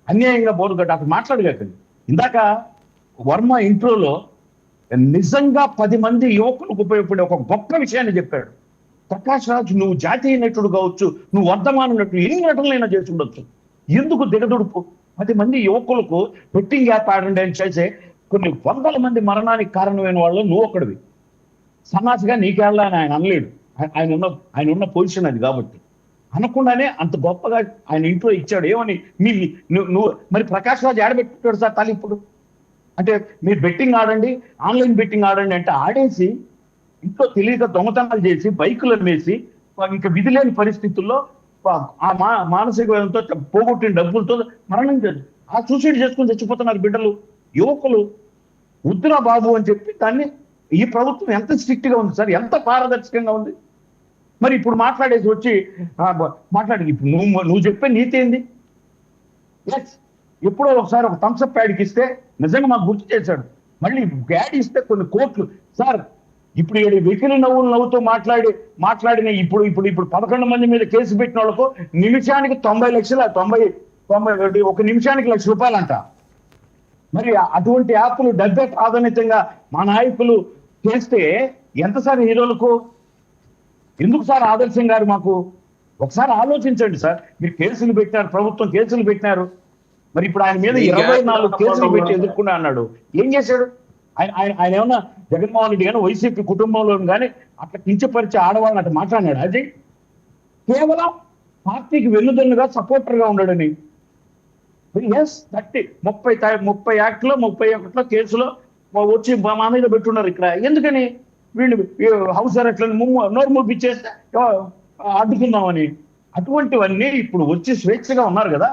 అన్యాయంగా బోరుగట్టు అక్కడ మాట్లాడగకండి. ఇందాక వర్మ ఇంట్రోలో నిజంగా 10 మంది యువకులకు ఉపయోగపడే ఒక గొప్ప విషయాన్ని చెప్పాడు. ప్రకాష్ రాజ్, నువ్వు జాతీయ నటుడు కావచ్చు, నువ్వు వర్ధమాన నటుడు, ఎన్ని నటులైనా చేసి ఉండొచ్చు, ఎందుకు దిగదుడుపు? 10 మంది యువకులకు బెట్టింగ్ యాప్ ఆడండి అని చేసే కొన్ని వందల మంది మరణానికి కారణమైన వాళ్ళు నువ్వు ఒకడివి. సన్నాసిగా నీకేళ్ళ అని ఆయన అనలేడు. ఆయన ఉన్న పొజిషన్ అది కాబట్టి అనకుండానే అంత గొప్పగా ఆయన ఇంట్లో ఇచ్చాడు. ఏమని నువ్వు మరి ప్రకాష్ రాజ్ ఆడబెట్టాడు సార్ తల్లి ఇప్పుడు అంటే మీరు బెట్టింగ్ ఆడండి, ఆన్లైన్ బెట్టింగ్ ఆడండి అంటే ఆడేసి ఇంట్లో తెలియక దొంగతనాలు చేసి బైకులు అమ్మేసి ఇంకా విధి లేని పరిస్థితుల్లో ఆ మానసిక వేదంతో పోగొట్టిన డబ్బులతో మరణించారు. ఆ సూసైడ్ చేసుకుని చచ్చిపోతున్నారు బిడ్డలు, యువకులు. వద్దురా బాబు అని చెప్పి దాన్ని ఈ ప్రభుత్వం ఎంత స్ట్రిక్ట్ గా ఉంది సార్, ఎంత పారదర్శకంగా ఉంది. మరి ఇప్పుడు మాట్లాడేసి వచ్చి మాట్లాడి ఇప్పుడు నువ్వు చెప్పే నీతి ఏంది? ఎస్, ఎప్పుడో ఒకసారి ఒక థమ్స్అప్ ప్యాడ్కి ఇస్తే నిజంగా మాకు గుర్తు చేశాడు. మళ్ళీ యాడ్ ఇస్తే కొన్ని కోట్లు సార్. ఇప్పుడు వెకిలి నవ్వుతో మాట్లాడిన ఇప్పుడు 11 మంది మీద కేసు పెట్టిన వాళ్ళకు నిమిషానికి 90 లక్షల 90 ఒక నిమిషానికి ₹1,00,000 అంట. మరి అటువంటి యాప్లు డబ్బే ప్రాధాన్యతంగా మా నాయకులు చేస్తే ఎంత సార్ హీరోలకు? ఎందుకు సార్ ఆదర్శం గారు మాకు ఒకసారి ఆలోచించండి సార్. మీరు కేసులు పెట్టినారు, ప్రభుత్వం కేసులు పెట్టినారు. మరి ఇప్పుడు ఆయన మీద 24 కేసులు పెట్టి ఎదుర్కొన్నా అన్నాడు. ఏం చేశాడు ఆయన? ఏమన్నా జగన్మోహన్ రెడ్డి కానీ వైసీపీ కుటుంబంలో కానీ అట్లా కించపరిచి ఆడవాళ్ళని అట్లా మాట్లాడినాడు? అది కేవలం పార్టీకి వెన్నుదన్నుగా సపోర్టర్గా ఉన్నాడని. ఎస్, 30 యాక్ట్లో 31 కేసులో వచ్చి మా మీద పెట్టున్నారు ఇక్కడ. ఎందుకని? వీళ్ళు హౌస్ అరెస్ట్లను నోరు మూపిచ్చేస్తే అడ్డుకుందామని. అటువంటివన్నీ ఇప్పుడు వచ్చి స్వేచ్ఛగా ఉన్నారు కదా.